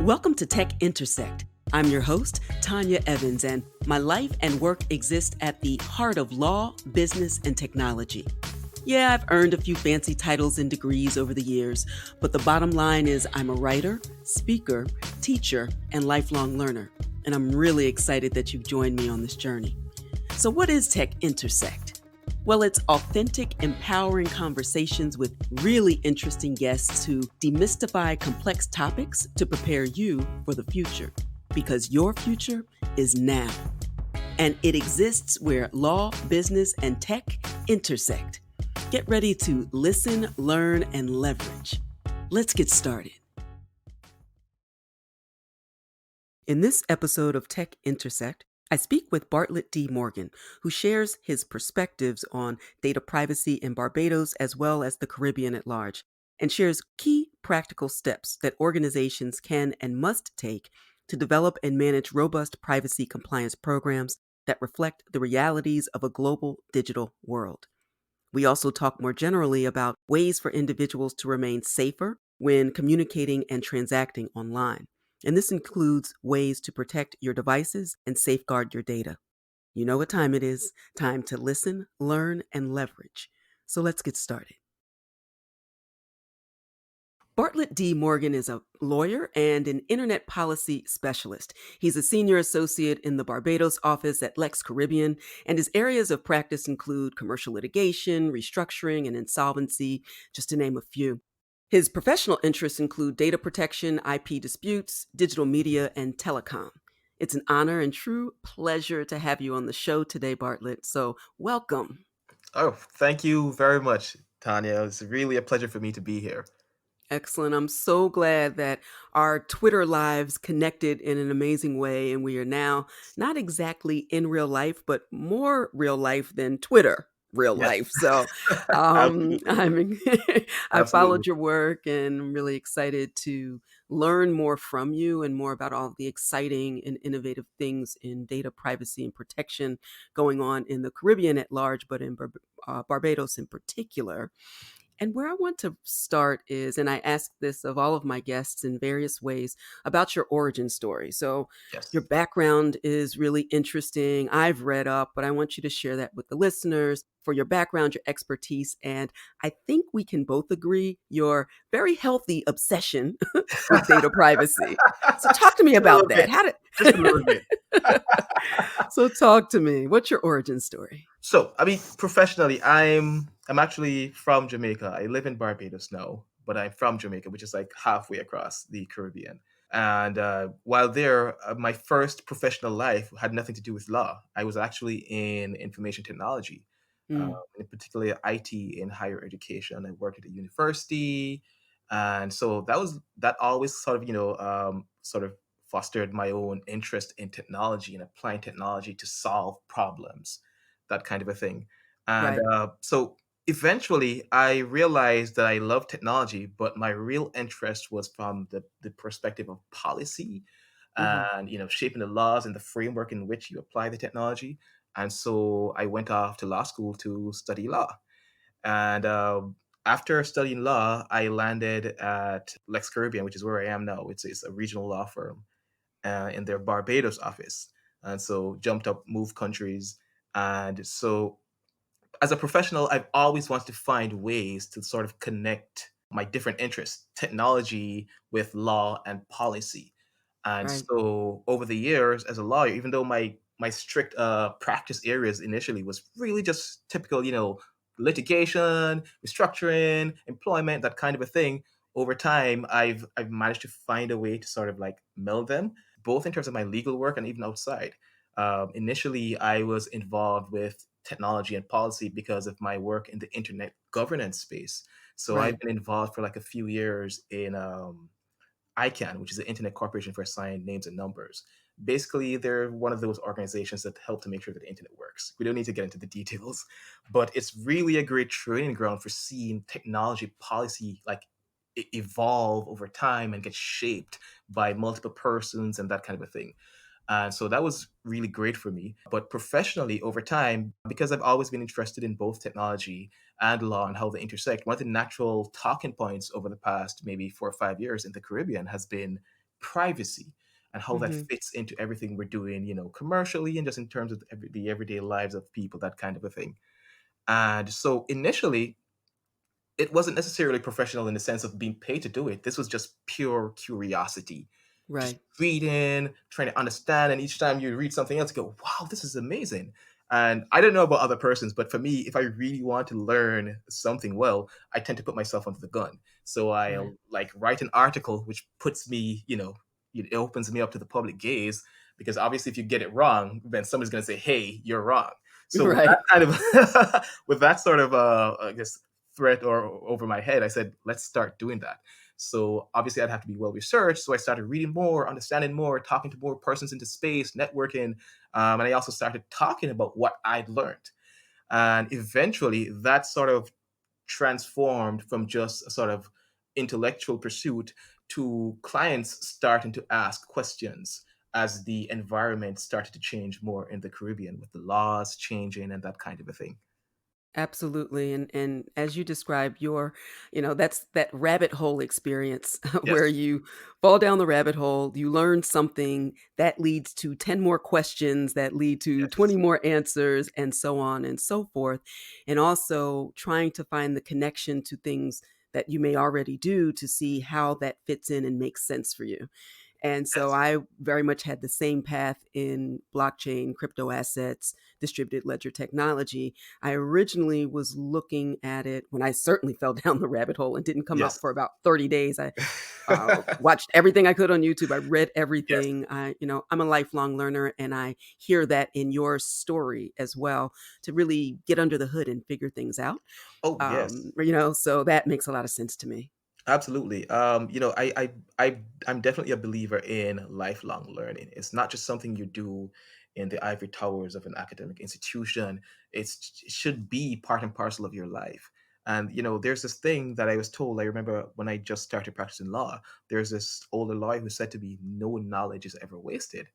Welcome to Tech Intersect. I'm your host, Tanya Evans, and my life and work exist at the heart of law, business, and technology. Yeah, I've earned a few fancy titles and degrees over the years, but the bottom line is I'm a writer, speaker, teacher, and lifelong learner, and I'm really excited that you've joined me on this journey. So what is Tech Intersect? Well, it's authentic, empowering conversations with really interesting guests who demystify complex topics to prepare you for the future. Because your future is now. And it exists where law, business, and tech intersect. Get ready to listen, learn, and leverage. Let's get started. In this episode of Tech Intersect, I speak with Barlett D. who shares his perspectives on data privacy in Barbados as well as the Caribbean at large, and shares key practical steps that organizations can and must take to develop and manage robust privacy compliance programs that reflect the realities of a global digital world. We also talk more generally about ways for individuals to remain safer when communicating and transacting online. And this includes ways to protect your devices and safeguard your data. You know what time it is. Time to listen, learn, and leverage. So let's get started. Bartlett D. is a lawyer and an internet policy specialist. He's a senior associate in the Barbados office at Lex Caribbean, and his areas of practice include commercial litigation, restructuring, and insolvency, just to name a few. His professional interests include data protection, IP disputes, digital media, and telecom. It's an honor and true pleasure to have you on the show today, Bartlett. So welcome. Oh, thank you very much, Tanya. It's really a pleasure for me to be here. Excellent. I'm so glad that our Twitter lives connected in an amazing way. And we are now not exactly in real life, but more real life than Twitter real Yes, life. So absolutely. I'm I Absolutely. followed your work and I'm really excited to learn more from you and more about all the exciting and innovative things in data privacy and protection going on in the Caribbean at large, but in Barbados in particular. And where I want to start is, and I ask this of all of my guests in various ways, about your origin story. So, your Yes. background is really interesting. I've read up, but I want you to share that with the listeners for your background, your expertise, and I think we can both agree your very healthy obsession with data privacy. So, talk to me Just a little about bit. that. How Just a little bit. did So talk to me. What's your origin story? So, I mean, professionally, I'm actually from Jamaica. I live in Barbados now, but I'm from Jamaica, which is like halfway across the Caribbean. And while there, my first professional life had nothing to do with law. I was actually in information technology, Mm, in particular IT in higher education. I worked at a university, and so that always sort of sort of fostered my own interest in technology and applying technology to solve problems, that kind of a thing. And right. so eventually I realized that I love technology, but my real interest was from the perspective of policy Hmm. and shaping the laws and the framework in which you apply the technology. And so I went off to law school to study law. And after studying law, I landed at Lex Caribbean, which is where I am now. It's a regional law firm in their Barbados office. And so jumped up, moved countries. And so as a professional, I've always wanted to find ways to sort of connect my different interests, technology with law and policy. And Right. so over the years as a lawyer, even though my strict practice areas initially was really just typical, litigation, restructuring, employment, that kind of a thing, over time I've managed to find a way to sort of like meld them, both in terms of my legal work and even outside. Initially, I was involved with technology and policy because of my work in the internet governance space. So I've Right. been involved for like a few years in ICANN, which is the Internet Corporation for Assigned Names and Numbers. Basically, they're one of those organizations that help to make sure that the internet works. We don't need to get into the details, but it's really a great training ground for seeing technology policy like evolve over time and get shaped by multiple persons and that kind of a thing. And so that was really great for me. But professionally, over time, because I've always been interested in both technology and law and how they intersect, one of the natural talking points over the past maybe 4 or 5 years in the Caribbean has been privacy and how that Hmm. fits into everything we're doing, commercially and just in terms of the everyday lives of people, that kind of a thing. And so initially, it wasn't necessarily professional in the sense of being paid to do it. This was just pure curiosity, just Right. reading, trying to understand. And each time you read something else, you go, wow, this is amazing. And I don't know about other persons, but for me, if I really want to learn something well, I tend to put myself under the gun. So Right. I'll like write an article which puts me, it opens me up to the public gaze, because obviously if you get it wrong, then somebody's going to say, hey, you're wrong. So with that Right. kind of with that sort of I guess threat or over my head, I said, let's start doing that. So obviously I'd have to be well researched. So I started reading more, understanding more, talking to more persons into space, networking. And I also started talking about what I'd learned. And eventually that sort of transformed from just a sort of intellectual pursuit to clients starting to ask questions as the environment started to change more in the Caribbean, with the laws changing and that kind of a thing. Absolutely. And as you describe your, that's that rabbit hole experience where Yes. you fall down the rabbit hole, you learn something that leads to 10 more questions that lead to 20 Yes. more answers and so on and so forth. And also trying to find the connection to things that you may already do to see how that fits in and makes sense for you. And so Yes. I very much had the same path in blockchain, crypto assets, distributed ledger technology. I originally was looking at it when I certainly fell down the rabbit hole and didn't come out Yes. for about 30 days. I watched everything I could on YouTube. I read Yes. everything. I'm a lifelong learner, and I hear that in your story as well, to really get under the hood and figure things out. Oh, yes. So that makes a lot of sense to me. Absolutely. I'm definitely a believer in lifelong learning. It's not just something you do in the ivory towers of an academic institution. It should be part and parcel of your life. And there's this thing that I was told. I remember when I just started practicing law. There's this older lawyer who said to me, "No knowledge is ever wasted."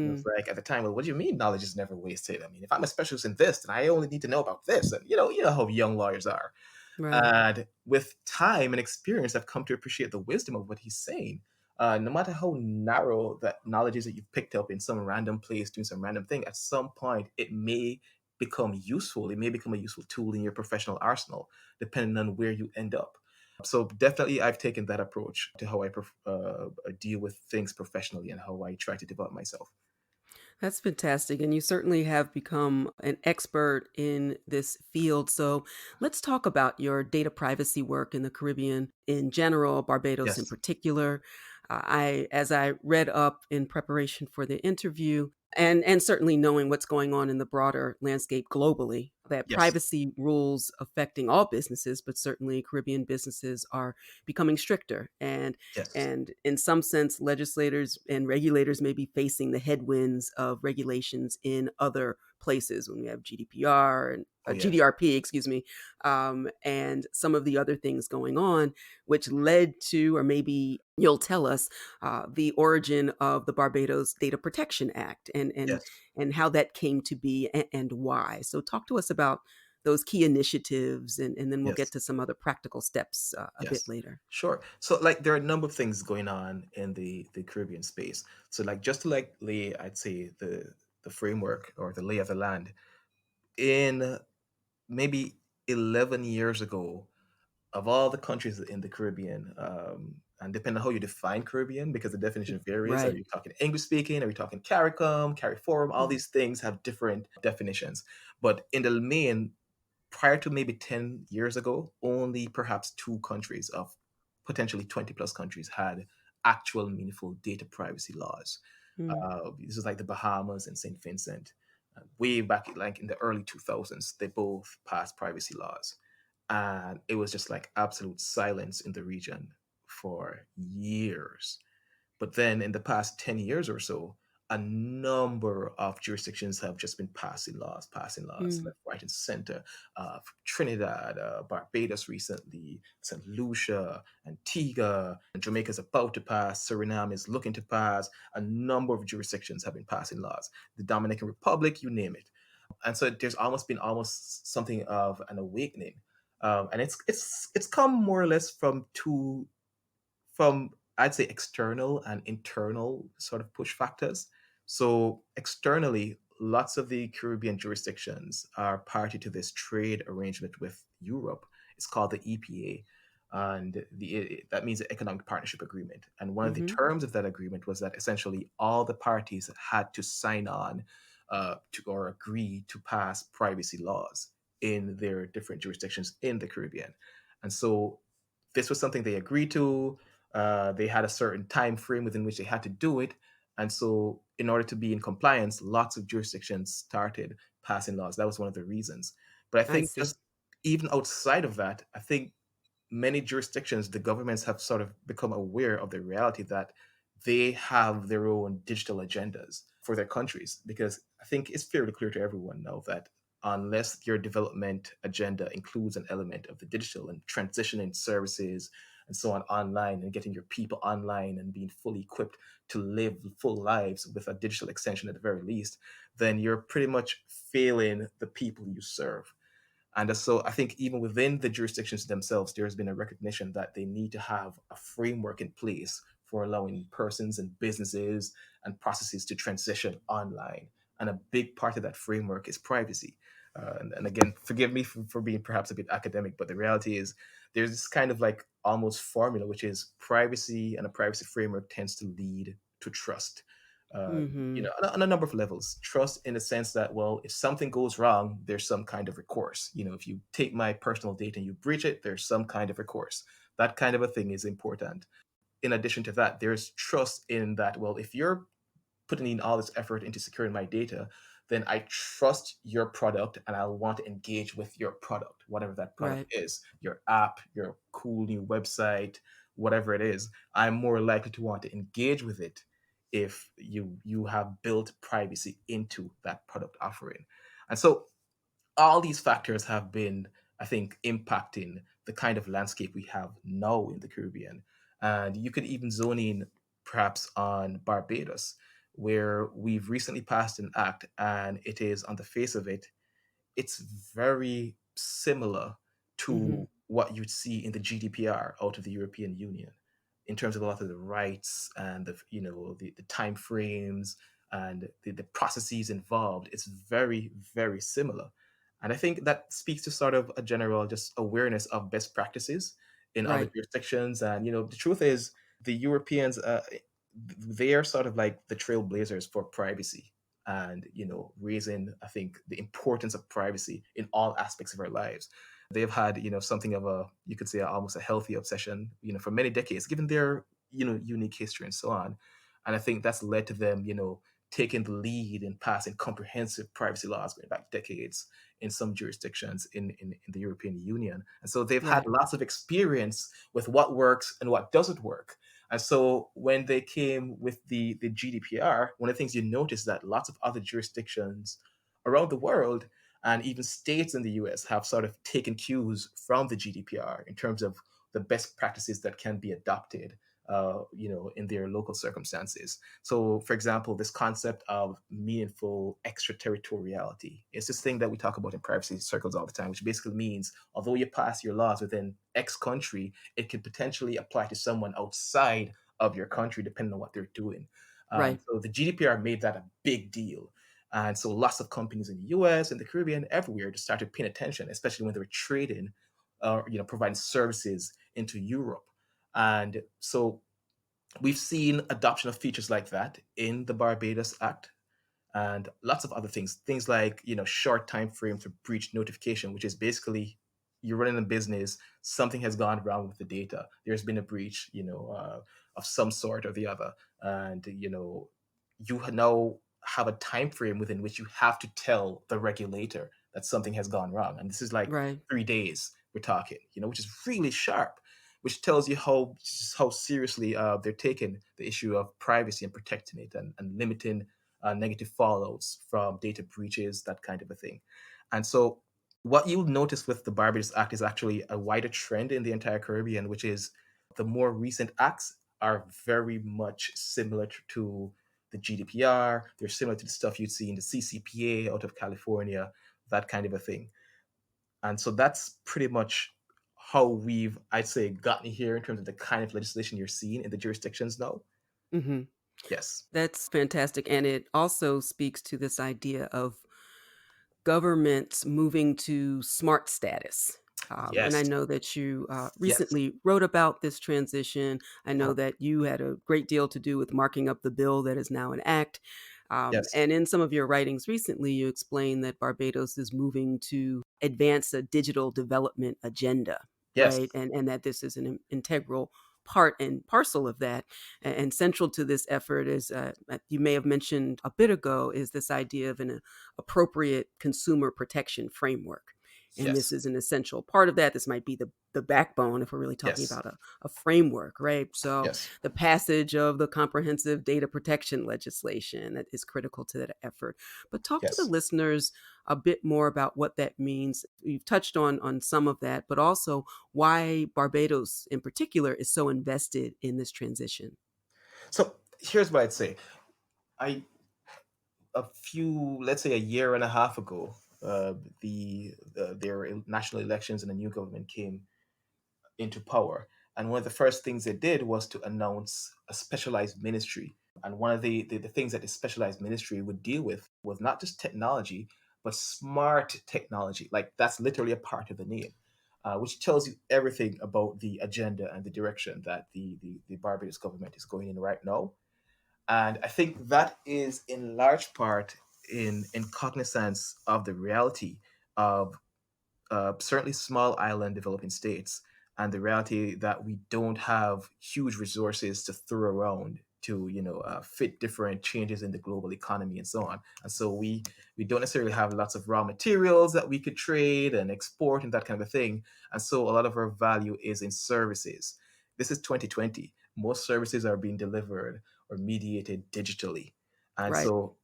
And it was Mm, like at the time, well, what do you mean knowledge is never wasted? I mean, if I'm a specialist in this, then I only need to know about this. And you know how young lawyers are. right. And with time and experience, I've come to appreciate the wisdom of what he's saying. No matter how narrow that knowledge is that you've picked up in some random place doing some random thing, at some point it may become useful. It may become a useful tool in your professional arsenal, depending on where you end up. So definitely, I've taken that approach to how I deal with things professionally and how I try to develop myself. That's fantastic. And you certainly have become an expert in this field. So let's talk about your data privacy work in the Caribbean in general, Barbados in Yes. particular. As I read up in preparation for the interview, and certainly knowing what's going on in the broader landscape globally, that Yes. privacy rules affecting all businesses, but certainly Caribbean businesses are becoming stricter. Yes. And in some sense, legislators and regulators may be facing the headwinds of regulations in other places when we have GDPR and Oh, yes. GDRP, excuse me, and some of the other things going on, which led to, or maybe you'll tell us, the origin of the Barbados Data Protection Act Yes. and how that came to be and why. So talk to us about those key initiatives, and then we'll get Yes. to some other practical steps a bit Yes, later. sure. So like there are a number of things going on in the Caribbean space. So like just to like lay, I'd say the framework or the lay of the land in maybe 11 years ago, of all the countries in the Caribbean, and depending on how you define Caribbean, because the definition varies. Are Right. you talking English speaking? Are we talking CARICOM, CARIFORUM? All Mm, these things have different definitions. But in the main, prior to maybe 10 years ago, only perhaps two countries of potentially 20 plus countries had actual meaningful data privacy laws. mm, This is like the Bahamas and St. Vincent. Way back like in the early 2000s, they both passed privacy laws. And it was just like absolute silence in the region for years. But then in the past 10 years or so, a number of jurisdictions have just been passing laws mm. left, right, and center. Trinidad, Barbados recently, St. Lucia, Antigua, and Jamaica's about to pass, Suriname is looking to pass. A number of jurisdictions have been passing laws. The Dominican Republic, you name it. And so there's almost been almost something of an awakening. And it's come more or less from I'd say external and internal sort of push factors. So externally, lots of the Caribbean jurisdictions are party to this trade arrangement with Europe. It's called the EPA, and that means the Economic Partnership Agreement. And one of the Mm-hmm. terms of that agreement was that essentially all the parties had to sign on to or agree to pass privacy laws in their different jurisdictions in the Caribbean. And so this was something they agreed to. They had a certain time frame within which they had to do it. And so, in order to be in compliance, lots of jurisdictions started passing laws. That was one of the reasons. But I I think see. just even outside of that, I think many jurisdictions, the governments have sort of become aware of the reality that they have their own digital agendas for their countries. Because I think it's fairly clear to everyone now that unless your development agenda includes an element of the digital and transitioning services and so on online and getting your people online and being fully equipped to live full lives with a digital extension at the very least, then you're pretty much failing the people you serve. And so I think even within the jurisdictions themselves, there has been a recognition that they need to have a framework in place for allowing persons and businesses and processes to transition online. And a big part of that framework is privacy. And again, forgive me for being perhaps a bit academic, but the reality is there's this kind of like almost formula, which is privacy, and a privacy framework tends to lead to trust. Mm-hmm. On a number of levels. Trust in the sense that, well, if something goes wrong, there's some kind of recourse. If you take my personal data and you breach it, there's some kind of recourse. That kind of a thing is important. In addition to that, there's trust in that, well, if you're putting in all this effort into securing my data, then I trust your product and I'll want to engage with your product, whatever that product Right. is, your app, your cool new website, whatever it is. I'm more likely to want to engage with it if you have built privacy into that product offering. And so all these factors have been, I think, impacting the kind of landscape we have now in the Caribbean. And you could even zone in perhaps on Barbados, where we've recently passed an act, and it is on the face of it, it's very similar Mm-hmm. to what you'd see in the GDPR out of the European Union in terms of a lot of the rights and the time frames and the processes involved. It's very, very similar. And I think that speaks to sort of a general just awareness of best practices in other Right. jurisdictions. And the truth is the Europeans, they are sort of like the trailblazers for privacy and raising, I think, the importance of privacy in all aspects of our lives. They've had something of a, you could say, almost a healthy obsession for many decades, given their unique history and so on. And I think that's led to them taking the lead in passing comprehensive privacy laws going back decades in some jurisdictions in the European Union. And so they've had Right. lots of experience with what works and what doesn't work. And so when they came with the GDPR, one of the things you notice that lots of other jurisdictions around the world and even states in the US have sort of taken cues from the GDPR in terms of the best practices that can be adopted in their local circumstances. So, for example, this concept of meaningful extraterritoriality is this thing that we talk about in privacy circles all the time, which basically means although you pass your laws within X country, it could potentially apply to someone outside of your country, depending on what they're doing. And Right. so the GDPR made that a big deal. And so lots of companies in the US and the Caribbean, everywhere, just started paying attention, especially when they were trading or providing services into Europe. And so we've seen adoption of features like that in the Barbados Act and lots of other things like short time frame for breach notification, which is basically you're running a business, something has gone wrong with the data, there's been a breach of some sort or the other, and you now have a time frame within which you have to tell the regulator that something has gone wrong, and this is like Right. 3 days we're talking, which is really sharp, which tells you how seriously they're taking the issue of privacy and protecting it and limiting negative fallouts from data breaches, that kind of a thing. And so, what you'll notice with the Barbados Act is actually a wider trend in the entire Caribbean, which is the more recent acts are very much similar to the GDPR. They're similar to the stuff you'd see in the CCPA out of California, that kind of a thing. And so that's pretty much how we've, I'd say, gotten here in terms of the kind of legislation you're seeing in the jurisdictions now? Hmm. Yes. That's fantastic. And it also speaks to this idea of governments moving to smart status. And I Yes. know that you Yes. recently wrote about this transition. I know Uh-huh. that you had a great deal to do with marking up the bill that is now an act. Yes. And in some of your writings recently, you explained that Barbados is moving to advance a digital development agenda, Yes. right? And that this is an integral part and parcel of that. And central to this effort is, you may have mentioned a bit ago, is this idea of an appropriate consumer protection framework. And this Yes. is an essential part of that. This might be the backbone if we're really talking Yes. about a framework, right? So Yes. the passage of the comprehensive data protection legislation that is critical to that effort. But talk to the Yes. listeners a bit more about what that means. You've touched on some of that, but also why Barbados in particular is so invested in this transition. So here's what I'd say. I a few, let's say a year and a half ago, their national elections and a new government came into power. And one of the first things they did was to announce a specialized ministry. And one of the things that the specialized ministry would deal with was not just technology, but smart technology. Like that's literally a part of the name, which tells you everything about the agenda and the direction that the Barbados government is going in right now. And I think that is in large part in cognizance of the reality of certainly small island developing states, and the reality that we don't have huge resources to throw around to fit different changes in the global economy and so on. And so we don't necessarily have lots of raw materials that we could trade and export and that kind of a thing. And so a lot of our value is in services. This is 2020. Most services are being delivered or mediated digitally. And Right, so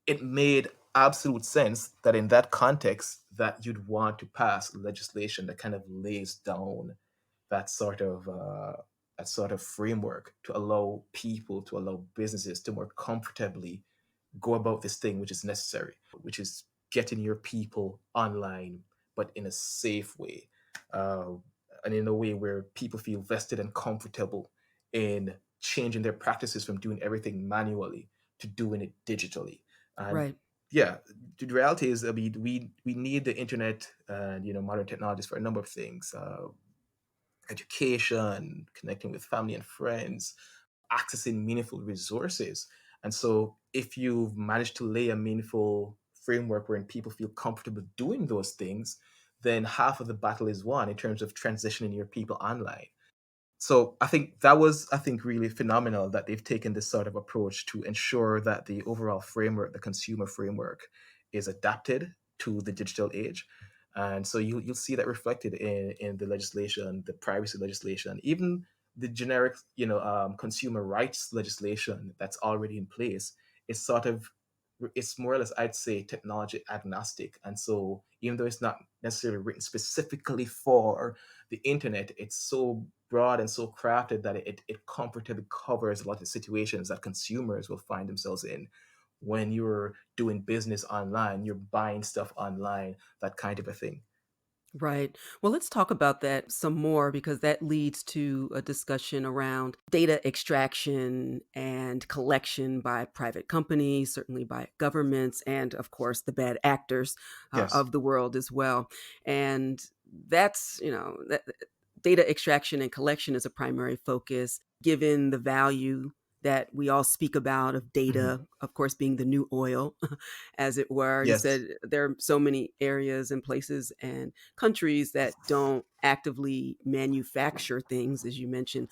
it made absolute sense that in that context that you'd want to pass legislation that kind of lays down that sort of framework to allow people, to allow businesses to more comfortably go about this thing which is necessary, which is getting your people online, but in a safe way, uh, and in a way where people feel vested and comfortable in changing their practices from doing everything manually to doing it digitally. And right, yeah, the reality is, I mean, we need the internet and modern technologies for a number of things: education, connecting with family and friends, accessing meaningful resources. And so, if you've managed to lay a meaningful framework wherein people feel comfortable doing those things, then half of the battle is won in terms of transitioning your people online. So I think that was, I think, really phenomenal that they've taken this sort of approach to ensure that the overall framework, the consumer framework, is adapted to the digital age. And so you'll see that reflected in the legislation, the privacy legislation, even the generic, consumer rights legislation that's already in place. It's sort of, it's more or less, I'd say, technology agnostic. And so even though it's not necessarily written specifically for the internet, it's so broad and so crafted that it comfortably covers a lot of situations that consumers will find themselves in when you're doing business online, you're buying stuff online, that kind of a thing. right. Well, let's talk about that some more because that leads to a discussion around data extraction and collection by private companies, certainly by governments, and of course, the bad actors Yes. of the world as well. And that's, that data extraction and collection is a primary focus given the value that we all speak about of Mhm. data, of course, being the new oil, as it were. You Yes. said there are so many areas and places and countries that don't actively manufacture things, as you mentioned.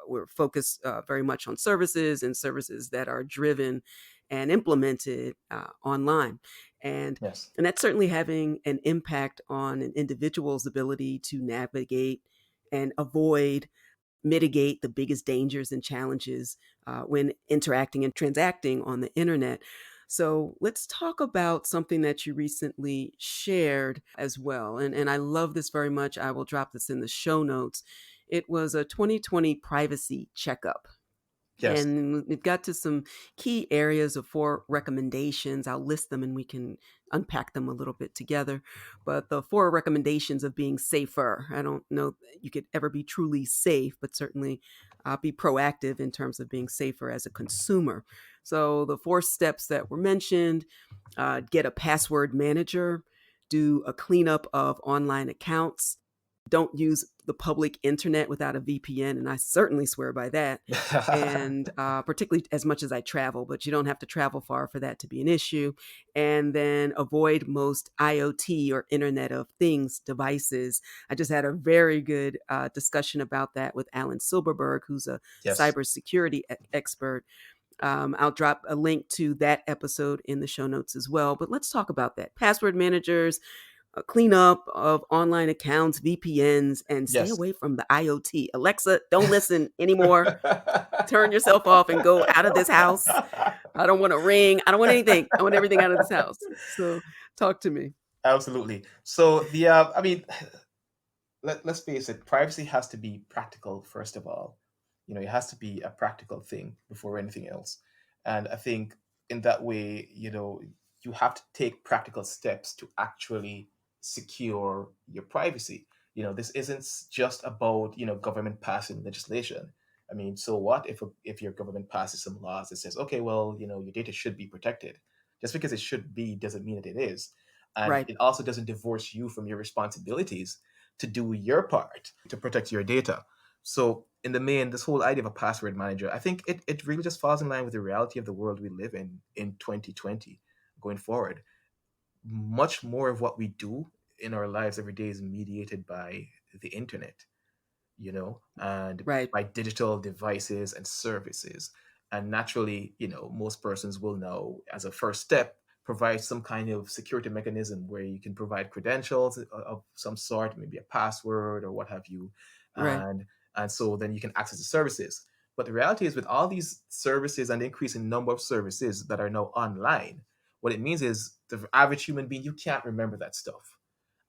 We're focused very much on services and services that are driven and implemented online. And Yes. and that's certainly having an impact on an individual's ability to navigate and avoid, mitigate the biggest dangers and challenges when interacting and transacting on the internet. So let's talk about something that you recently shared as well. And I love this very much. I will drop this in the show notes. It was a 2020 privacy checkup. Yes. And we've got to some key areas of 4 recommendations. I'll list them and we can unpack them a little bit together. But the 4 recommendations of being safer. I don't know that you could ever be truly safe, but certainly be proactive in terms of being safer as a consumer. So the 4 steps that were mentioned: get a password manager, do a cleanup of online accounts, don't use the public internet without a VPN, and I certainly swear by that. And particularly as much as I travel, but you don't have to travel far for that to be an issue. And then avoid most IoT or Internet of Things devices. I just had a very good discussion about that with Alan Silberberg, who's a Yes. cybersecurity expert. I'll drop a link to that episode in the show notes as well. But let's talk about that. Password managers, cleanup of online accounts, VPNs, and stay Yes. away from the IoT. Alexa, don't listen anymore. Turn yourself off and go out of this house. I don't want to ring. I don't want anything. I want everything out of this house. So talk to me. Absolutely. So I mean, let's face it, privacy has to be practical first of all. It has to be a practical thing before anything else. And I think in that way, you have to take practical steps to actually secure your privacy. This isn't just about, government passing legislation. I mean, so what if your government passes some laws that says, okay, well, your data should be protected. Just because it should be doesn't mean that it is. And Right. it also doesn't divorce you from your responsibilities to do your part to protect your data. So in the main, this whole idea of a password manager, I think it really just falls in line with the reality of the world we live in 2020 going forward. Much more of what we do in our lives every day is mediated by the internet, and Right. by digital devices and services. And naturally, most persons will know as a first step, provide some kind of security mechanism where you can provide credentials of some sort, maybe a password or what have you. Right. And so then you can access the services. But the reality is, with all these services and the increasing number of services that are now online, what it means is the average human being, you can't remember that stuff.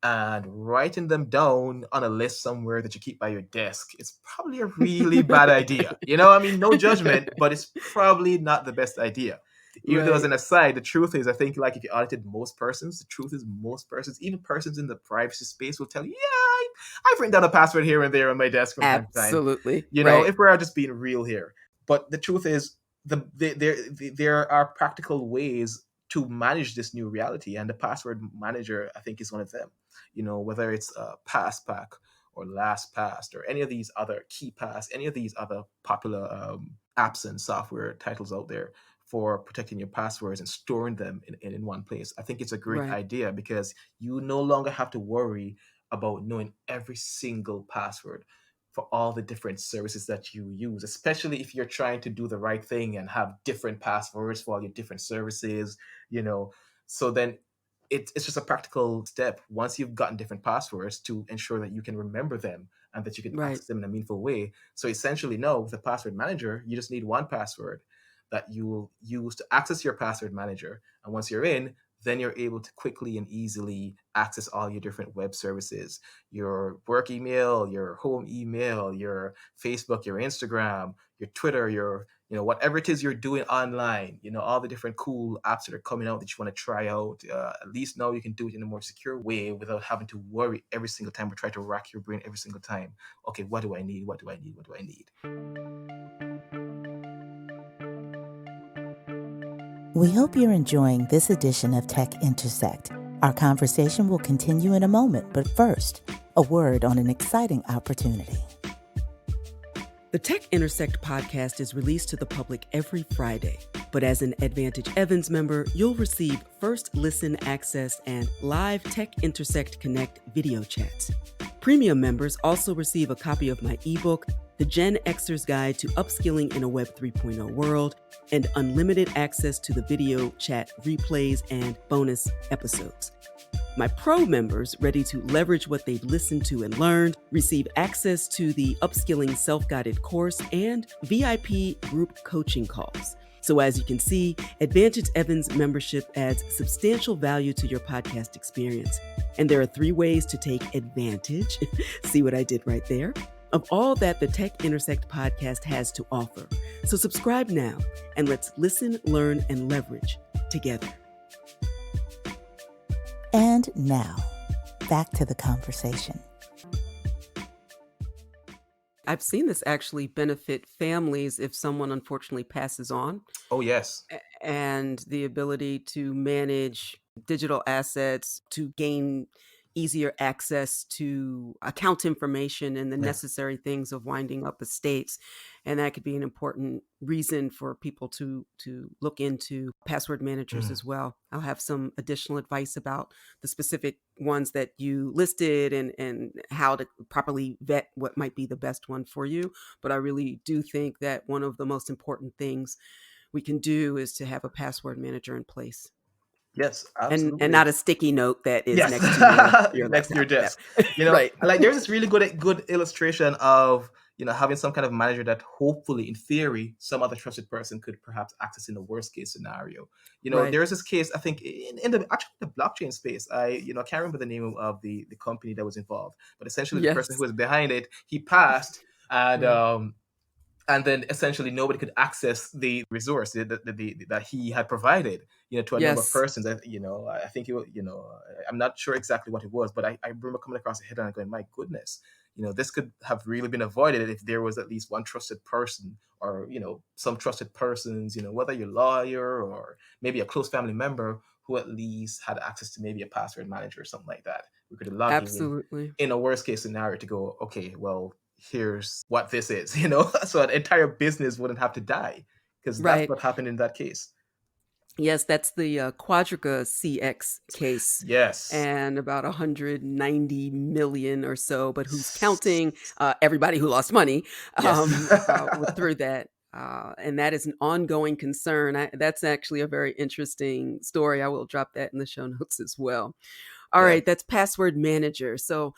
And writing them down on a list somewhere that you keep by your desk is probably a really bad idea. I mean, no judgment, but it's probably not the best idea. Even though, as Right. an aside, the truth is, I think, like, if you audited most persons, the truth is most persons, even persons in the privacy space, will tell you, yeah, I've written down a password here and there on my desk from time to time. Absolutely. Right. If we're just being real here. But the truth is, there are practical ways to manage this new reality, and the password manager, I think, is one of them. Whether it's PassPack or LastPass or any of these other KeyPass, any of these other popular apps and software titles out there for protecting your passwords and storing them in one place. I think it's a great Right. idea because you no longer have to worry about knowing every single password for all the different services that you use, especially if you're trying to do the right thing and have different passwords for all your different services, So then it's just a practical step once you've gotten different passwords to ensure that you can remember them and that you can Right. access them in a meaningful way. So essentially, no, with a password manager, you just need one password that you will use to access your password manager. And once you're in, then you're able to quickly and easily access all your different web services, your work email, your home email, your Facebook, your Instagram, your Twitter, your, whatever it is you're doing online, all the different cool apps that are coming out that you want to try out. At least now you can do it in a more secure way without having to worry every single time or try to rack your brain every single time. Okay, what do I need? What do I need? What do I need? We hope you're enjoying this edition of Tech Intersect. Our conversation will continue in a moment, but first, a word on an exciting opportunity. The Tech Intersect podcast is released to the public every Friday, but as an Advantage Evans member, you'll receive first listen access and live Tech Intersect Connect video chats. Premium members also receive a copy of my ebook, The Gen Xers Guide to Upskilling in a Web 3.0 World, and unlimited access to the video chat replays and bonus episodes. My pro members, ready to leverage what they've listened to and learned, receive access to the Upskilling self-guided course and VIP group coaching calls. So as you can see, Advantage Evans membership adds substantial value to your podcast experience. And there are 3 ways to take advantage. See what I did right there? of all that the Tech Intersect podcast has to offer. So subscribe now and let's listen, learn, and leverage together. And now, back to the conversation. I've seen this actually benefit families if someone unfortunately passes on, Oh, yes. and the ability to manage digital assets, to gain easier access to account information and the Yeah. necessary things of winding up estates. And that could be an important reason for people to look into password managers as well. I'll have some additional advice about the specific ones that you listed and how to properly vet what might be the best one for you. But I really do think that one of the most important things we can do is to have a password manager in place, Yes, and absolutely. not a sticky note that is Yes, next to your next to your laptop. Yeah. desk. Right. Like there's this really good illustration of having some kind of manager that hopefully, in theory, some other trusted person could perhaps access in the worst case scenario. Right. There's this case I think in the actually the blockchain space. I can't remember the name of the company that was involved, but essentially the person who Yes. was behind it, he passed, and Right. then essentially nobody could access the resource that he had provided to a number of Yes. persons. I think I'm not sure exactly what it was, but I remember coming across a headline and going, my goodness, this could have really been avoided if there was at least one trusted person, or some trusted persons, whether you're a lawyer or maybe a close family member, who at least had access to maybe a password manager or something like that. We could log Absolutely. in a worst case scenario to go, okay, well, here's what this is, so an entire business wouldn't have to die, because that's Right. what happened in that case. Yes, that's the Quadriga CX case, Yes. and about 190 million or so, but who's counting? Everybody who lost money Yes. through that. And that is an ongoing concern. That's actually a very interesting story. I will drop that in the show notes as well. All Yeah. right, that's password manager. So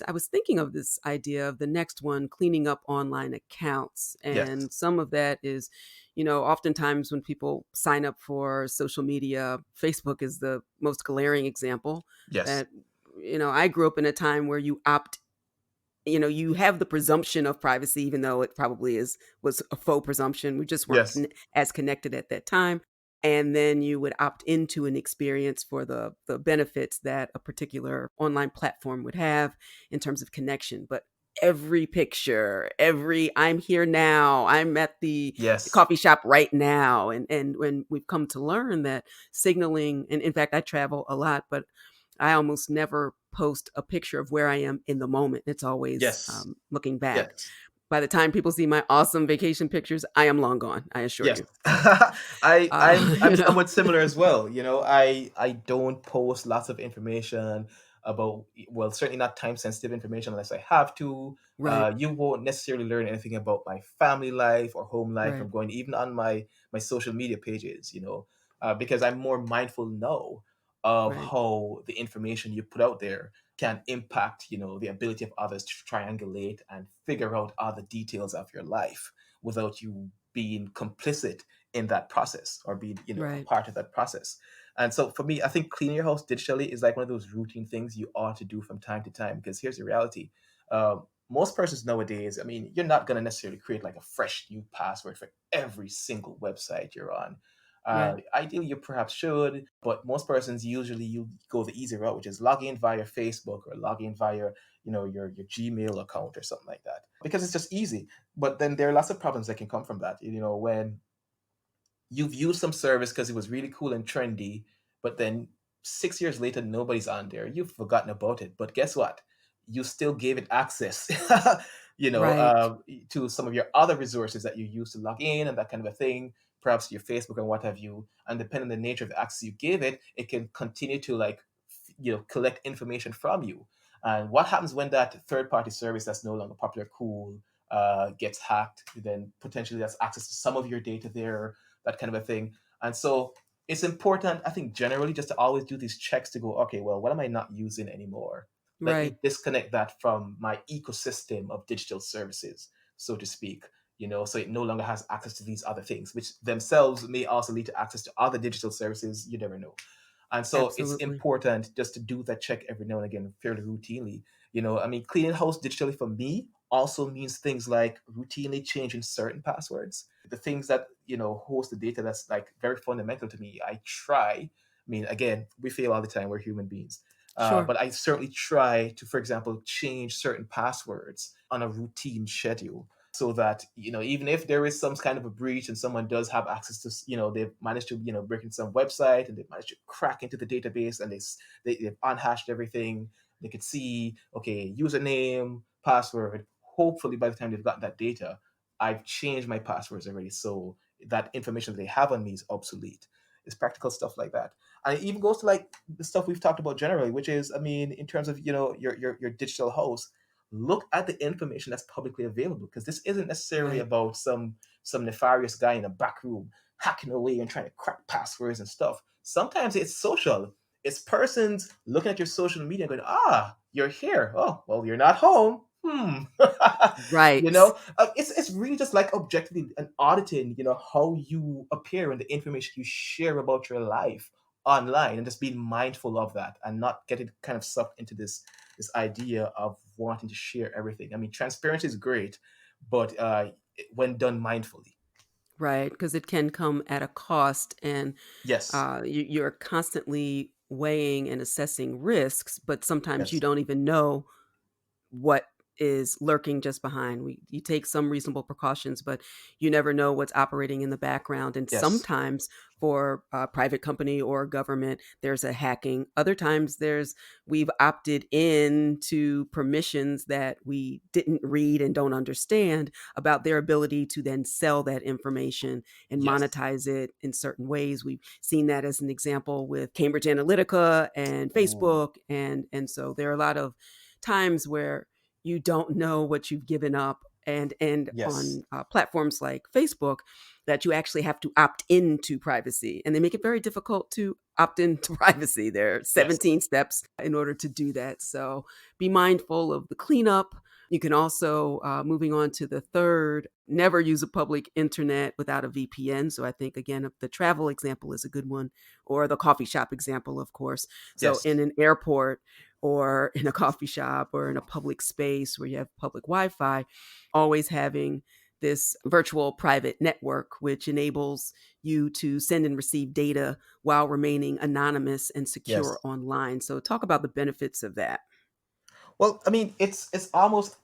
I was thinking of this idea of the next one, cleaning up online accounts. Yes. And some of that is, oftentimes when people sign up for social media, Facebook is the most glaring example. Yes. That, I grew up in a time where you have the presumption of privacy, even though it probably was a faux presumption. We just weren't Yes. as connected at that time. And then you would opt into an experience for the benefits that a particular online platform would have in terms of connection. But every picture, I'm here now, I'm at the Yes. coffee shop right now. And when we've come to learn that signaling, and in fact, I travel a lot, but I almost never post a picture of where I am in the moment. It's always Yes. looking back. Yes. By the time people see my awesome vacation pictures, I am long gone, I assure Yes. you. I'm somewhat similar as well. I don't post lots of information about, well, certainly not time sensitive information unless I have to. Right, You won't necessarily learn anything about my family life or home life right, from going even on my social media pages, because I'm more mindful now of right, how the information you put out there can impact, the ability of others to triangulate and figure out other details of your life without you being complicit in that process, or being, a right, part of that process. And so for me, I think cleaning your house digitally is like one of those routine things you ought to do from time to time, because here's the reality. Most persons nowadays, I mean, you're not going to necessarily create like a fresh new password for every single website you're on. right, Ideally, you perhaps should, but most persons usually you go the easy route, which is log in via Facebook or log in via your Gmail account or something like that, because it's just easy. But then there are lots of problems that can come from that. When you've used some service because it was really cool and trendy, but then 6 years later, nobody's on there. You've forgotten about it. But guess what? You still gave it access, right, to some of your other resources that you use to log in and that kind of a thing, perhaps your Facebook and what have you. And depending on the nature of the access you give it, it can continue to like, collect information from you. And what happens when that third party service that's no longer popular, cool, gets hacked? Then potentially that's access to some of your data there, that kind of a thing. And so it's important, I think, generally just to always do these checks to go, okay, well, what am I not using anymore? Let right, me disconnect that from my ecosystem of digital services, so to speak, so it no longer has access to these other things, which themselves may also lead to access to other digital services. You never know. And so it's absolutely. important just to do that check every now and again, fairly routinely. I mean, cleaning house digitally for me, also means things like routinely changing certain passwords. The things that, host the data that's like very fundamental to me, I try. I mean, again, we fail all the time. We're human beings. Sure. But I certainly try to, for example, change certain passwords on a routine schedule so that, even if there is some kind of a breach and someone does have access to, they've managed to, break into some website and they've managed to crack into the database and they've unhashed everything. They could see, okay, username, password. Hopefully, by the time they've got that data, I've changed my passwords already, so that information that they have on me is obsolete. It's practical stuff like that, and it even goes to like the stuff we've talked about generally, which is, I mean, in terms of your digital house, look at the information that's publicly available, because this isn't necessarily Right. about some nefarious guy in a back room hacking away and trying to crack passwords and stuff. Sometimes it's social. It's persons looking at your social media and going, you're here. Oh, well, you're not home. Right. It's really just like objectively and auditing, how you appear and the information you share about your life online, and just being mindful of that and not getting kind of sucked into this idea of wanting to share everything. I mean, transparency is great, but when done mindfully. Right. Because it can come at a cost, and Yes. you're constantly weighing and assessing risks, but sometimes you Yes. don't even know what is lurking just behind. You take some reasonable precautions, but you never know what's operating in the background. And Yes. sometimes for a private company or government, there's a hacking. Other times we've opted in to permissions that we didn't read and don't understand about their ability to then sell that information and Yes. monetize it in certain ways. We've seen that as an example with Cambridge Analytica and Ooh. Facebook. And so there are a lot of times where you don't know what you've given up, and Yes. on platforms like Facebook, that you actually have to opt into privacy, and they make it very difficult to opt into privacy. There are Yes. 17 steps in order to do that, so be mindful of the cleanup. You can also, moving on to the third, never use a public internet without a VPN. So I think, again, the travel example is a good one, or the coffee shop example, of course. So Yes. in an airport or in a coffee shop or in a public space where you have public Wi-Fi, always having this virtual private network, which enables you to send and receive data while remaining anonymous and secure Yes. online. So talk about the benefits of that. Well, I mean, it's almost.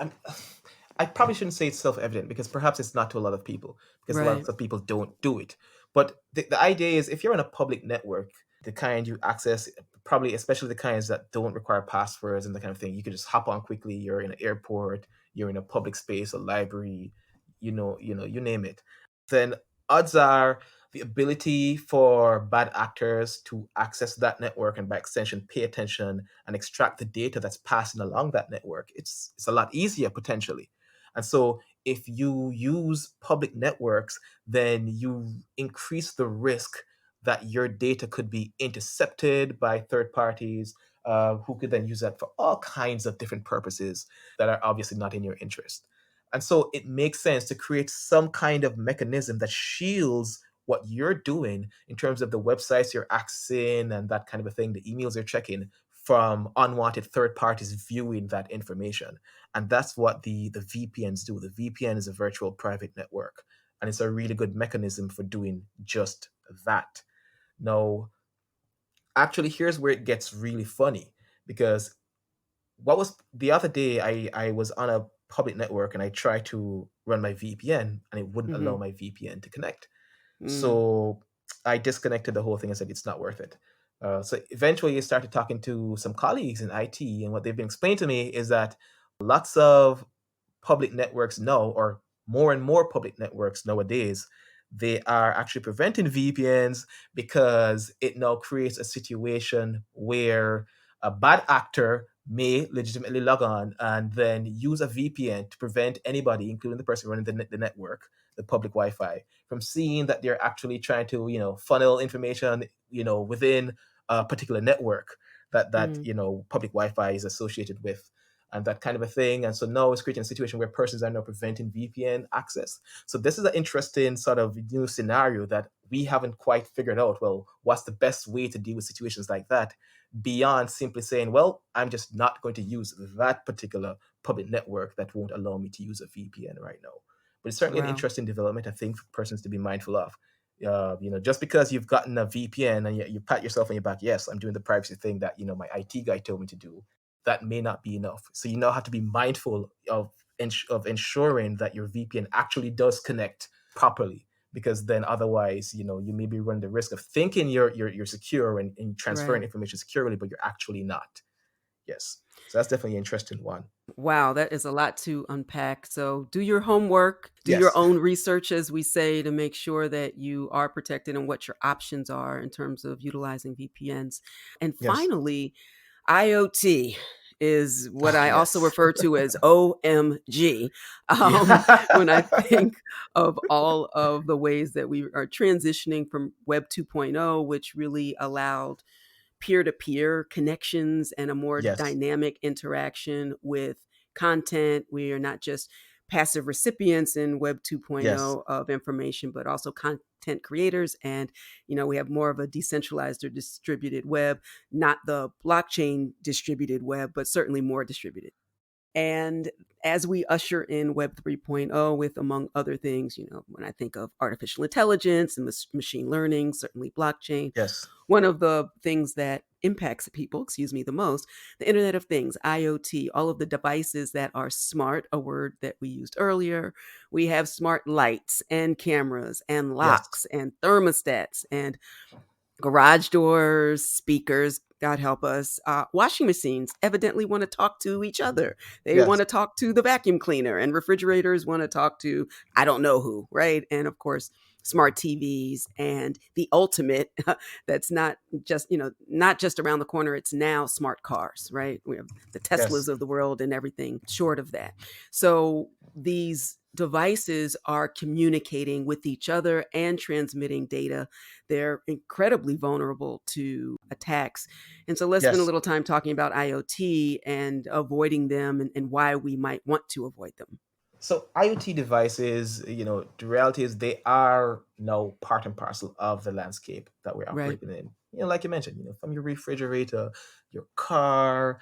I probably shouldn't say it's self-evident, because perhaps it's not to a lot of people, because a lot Right. of people don't do it. But the idea is, if you're on a public network, the kind you access, probably especially the kinds that don't require passwords and the kind of thing, you can just hop on quickly. You're in an airport, you're in a public space, a library, you name it. Then odds are the ability for bad actors to access that network and by extension pay attention and extract the data that's passing along that network, it's a lot easier potentially. And so if you use public networks, then you increase the risk that your data could be intercepted by third parties, who could then use that for all kinds of different purposes that are obviously not in your interest. And so it makes sense to create some kind of mechanism that shields what you're doing in terms of the websites you're accessing and that kind of a thing, the emails you're checking, from unwanted third parties viewing that information. And that's what the VPNs do. The VPN is a virtual private network, and it's a really good mechanism for doing just that. Now, actually, here's where it gets really funny, because what was the other day, I was on a public network and I tried to run my VPN and it wouldn't allow Mm-hmm. my VPN to connect. Mm. So I disconnected the whole thing and said it's not worth it. So eventually I started talking to some colleagues in IT, and what they've been explaining to me is that lots of public networks now, or more and more public networks nowadays, they are actually preventing VPNs, because it now creates a situation where a bad actor may legitimately log on and then use a VPN to prevent anybody, including the person running the network, the public Wi-Fi, from seeing that they're actually trying to, funnel information, within a particular network that Mm. public Wi-Fi is associated with. and that kind of a thing. And so now it's creating a situation where persons are now preventing VPN access. So this is an interesting sort of new scenario that we haven't quite figured out. Well, what's the best way to deal with situations like that beyond simply saying, well, I'm just not going to use that particular public network that won't allow me to use a VPN right now. But it's certainly an Wow. interesting development, I think, for persons to be mindful of. Just because you've gotten a VPN and you pat yourself on your back, yes, I'm doing the privacy thing that my IT guy told me to do. That may not be enough. So you now have to be mindful of ensuring that your VPN actually does connect properly, because then otherwise, you may be running the risk of thinking you're secure and transferring Right. information securely, but you're actually not. Yes. So that's definitely an interesting one. Wow, that is a lot to unpack. So, do your homework, do your Yes. own research, as we say, to make sure that you are protected and what your options are in terms of utilizing VPNs. And Yes. finally, IoT is what I also Yes. refer to as OMG when I Yeah. think of all of the ways that we are transitioning from Web 2.0, which really allowed peer-to-peer connections and a more Yes. dynamic interaction with content. We are not just passive recipients in Web Yes. 2.0 of information, but also content creators. And, we have more of a decentralized or distributed web, not the blockchain distributed web, but certainly more distributed. And as we usher in Web 3.0 with, among other things, when I think of artificial intelligence and machine learning, certainly blockchain, Yes. one of the things that impacts people, the most, the Internet of Things, IoT, all of the devices that are smart, a word that we used earlier. We have smart lights and cameras and Yes. locks and thermostats and garage doors, speakers, God help us. Washing machines evidently want to talk to each other. They want Yes. to talk to the vacuum cleaner, and refrigerators want to talk to I don't know who, right? And of course, smart TVs and the ultimate that's not just around the corner. It's now smart cars, right? We have the Yes. Teslas of the world and everything short of that. So these devices are communicating with each other and transmitting data. They're incredibly vulnerable to attacks. And so let's spend a Yes. little time talking about IoT and avoiding them and why we might want to avoid them. So IoT devices, the reality is they are now part and parcel of the landscape that we're Right. operating in. Like you mentioned, from your refrigerator, your car,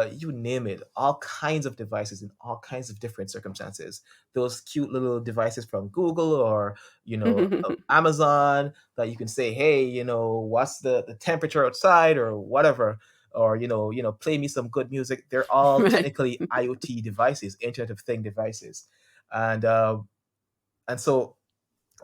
you name it, all kinds of devices in all kinds of different circumstances. Those cute little devices from Google or, Amazon that you can say, hey, what's the temperature outside or whatever, or play me some good music. They're all Right. technically IoT devices, Internet of Thing devices. And uh, and so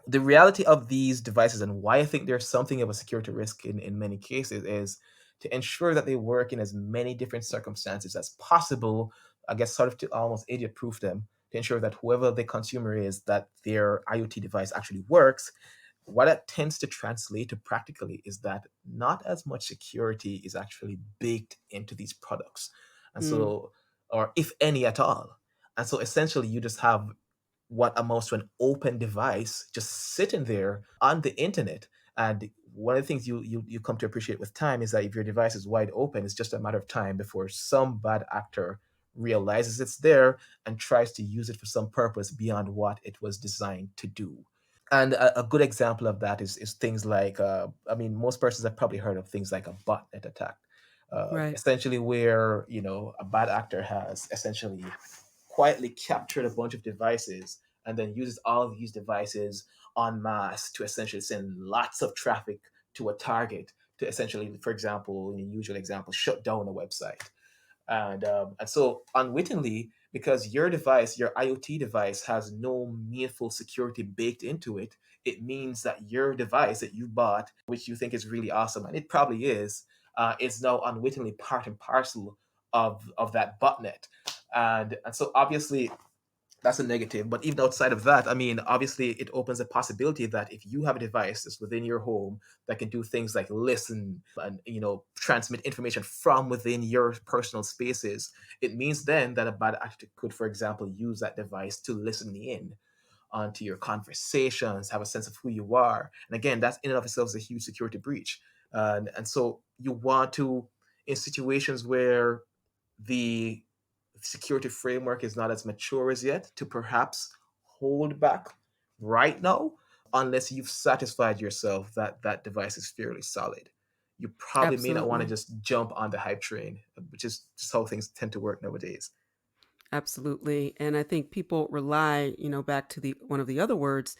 the reality of these devices and why I think there's something of a security risk in many cases is to ensure that they work in as many different circumstances as possible. I guess sort of to almost idiot proof them, to ensure that whoever the consumer is, that their IoT device actually works. What that tends to translate to practically is that not as much security is actually baked into these products. And Mm. so, or if any at all. And so essentially you just have what amounts to an open device just sitting there on the internet. And one of the things you come to appreciate with time is that if your device is wide open, it's just a matter of time before some bad actor realizes it's there and tries to use it for some purpose beyond what it was designed to do. And a good example of that is things like, most persons have probably heard of things like a botnet attack, Right. essentially where, a bad actor has essentially quietly captured a bunch of devices and then uses all of these devices en masse to essentially send lots of traffic to a target to essentially, for example, in the usual example, shut down a website. And so unwittingly, because your device, your IoT device, has no meaningful security baked into it, it means that your device that you bought, which you think is really awesome, and it probably is now unwittingly part and parcel of that botnet. And so obviously that's a negative. But even outside of that, obviously it opens a possibility that if you have a device that's within your home that can do things like listen and transmit information from within your personal spaces, it means then that a bad actor could, for example, use that device to listen in onto your conversations, have a sense of who you are. And again, that's in and of itself is a huge security breach. And so you want to, in situations where the security framework is not as mature as yet to perhaps hold back right now, unless you've satisfied yourself that that device is fairly solid. You probably may not want to Absolutely. just jump on the hype train, which is just how things tend to work nowadays. Absolutely. And I think people rely, back to the one of the other words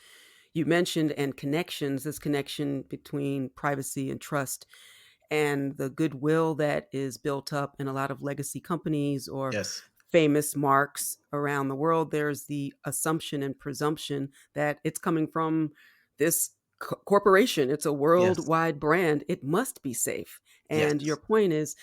you mentioned and connections, this connection between privacy and trust and the goodwill that is built up in a lot of legacy companies or Yes. famous marks around the world. There's the assumption and presumption that it's coming from this corporation. It's a Yes. worldwide brand. It must be safe. And your Yes. point is,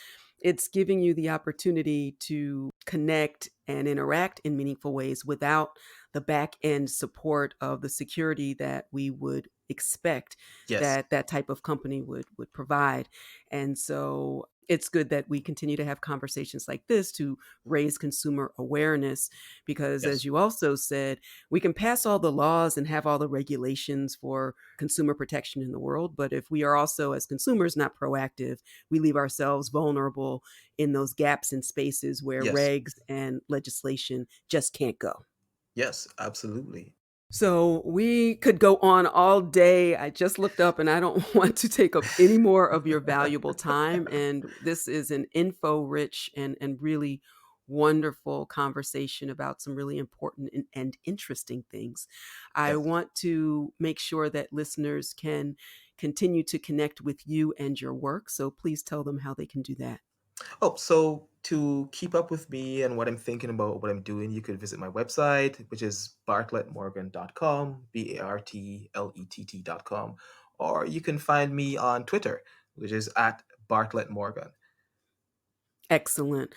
it's giving you the opportunity to connect and interact in meaningful ways without the back end support of the security that we would expect Yes. that that type of company would provide. And so it's good that we continue to have conversations like this to raise consumer awareness because, as Yes. you also said, we can pass all the laws and have all the regulations for consumer protection in the world, but if we are also as consumers not proactive, we leave ourselves vulnerable in those gaps and spaces where Yes. regs and legislation just can't go. Yes. Absolutely. So we could go on all day. I just looked up and I don't want to take up any more of your valuable time. And this is an info rich and really wonderful conversation about some really important and interesting things. I Yes. want to make sure that listeners can continue to connect with you and your work. So please tell them how they can do that. Oh, so to keep up with me and what I'm thinking about, what I'm doing, you could visit my website, which is bartlettmorgan.com, BARTLETT.com, or you can find me on Twitter, which is at bartlettmorgan. Excellent.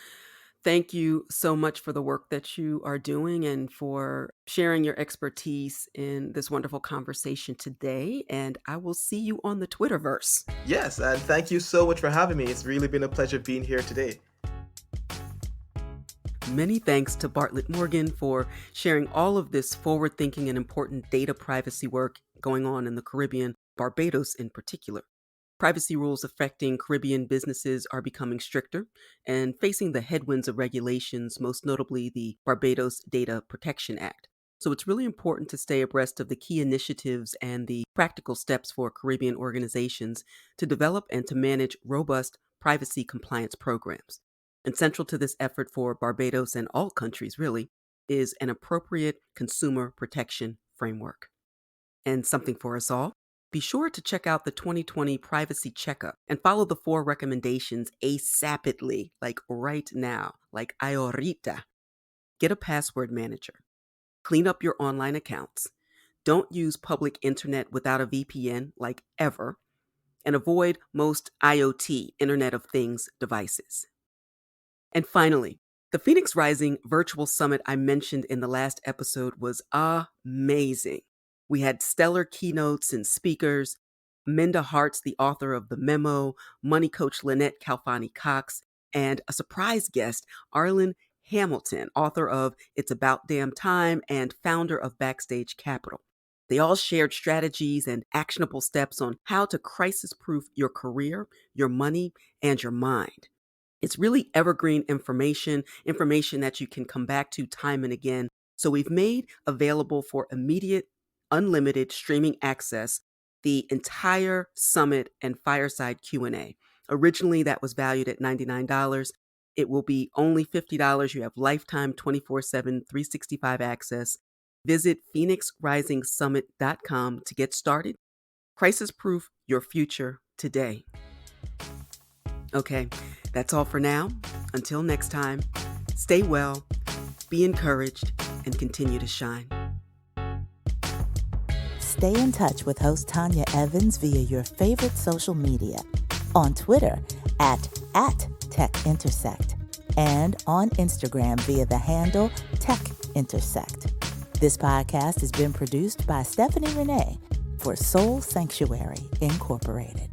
Thank you so much for the work that you are doing and for sharing your expertise in this wonderful conversation today. And I will see you on the Twitterverse. Yes, and thank you so much for having me. It's really been a pleasure being here today. Many thanks to Bartlett Morgan for sharing all of this forward thinking and important data privacy work going on in the Caribbean, Barbados in particular. Privacy rules affecting Caribbean businesses are becoming stricter and facing the headwinds of regulations, most notably the Barbados Data Protection Act. So it's really important to stay abreast of the key initiatives and the practical steps for Caribbean organizations to develop and to manage robust privacy compliance programs. And central to this effort for Barbados and all countries, really, is an appropriate consumer protection framework. And something for us all. Be sure to check out the 2020 Privacy Checkup and follow the 4 recommendations ASAPidly, like right now, like ahorita. Get a password manager. Clean up your online accounts. Don't use public internet without a VPN, like ever. And avoid most IoT, Internet of Things devices. And finally, the Phoenix Rising virtual summit I mentioned in the last episode was amazing. We had stellar keynotes and speakers. Minda Harts, the author of The Memo, money coach Lynette Calfani Cox, and a surprise guest, Arlen Hamilton, author of It's About Damn Time and founder of Backstage Capital. They all shared strategies and actionable steps on how to crisis-proof your career, your money, and your mind. It's really evergreen information that you can come back to time and again. So we've made available for immediate, unlimited streaming access the entire summit and fireside Q&A. Originally, that was valued at $99. It will be only $50. You have lifetime 24/7, 365 access. Visit phoenixrisingsummit.com to get started. Crisis-proof your future today. Okay, that's all for now. Until next time, stay well, be encouraged, and continue to shine. Stay in touch with host Tanya Evans via your favorite social media. On Twitter at Tech Intersect and on Instagram via the handle Tech Intersect. This podcast has been produced by Stephanie Renee for Soul Sanctuary Incorporated.